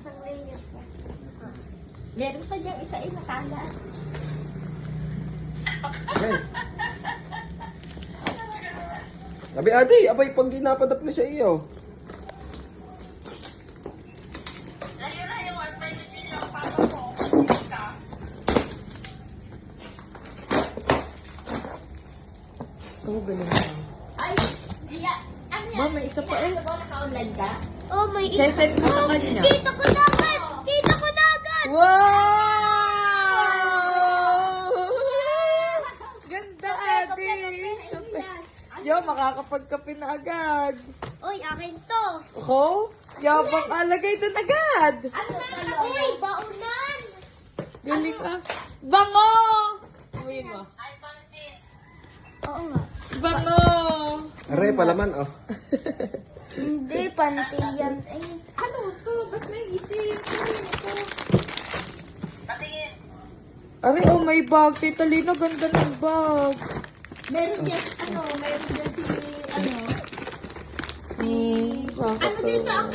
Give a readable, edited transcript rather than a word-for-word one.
isang layer pa. Meron pa diyang isa nakala. Okay. Sabi ate, abay pag ginapadap na siya iyo. Oo, galing ka. Ay, Lia, ano yan? Ma, may isa pa eh. Naka-online ka? Oh, may isa. Sesend mo sa kanya. Kita ko na agad! Kita ko na agad! Wow! Ganda, ate. Yo, makakapagkape na agad. Uy, akin to. Ako? Yabang alagay doon agad. Ano na? Uy, baunan! Galing ah. Bango! Uy mo. Oo nga. Bango! Aray, palaman oh. Hindi, panty yan. Ay, Ano to? Ba't may isip? Ari, oh, may bag. Tita Lina, ganda ng bag. Meron dyan, meron dyan si, Bakit ano dito, ang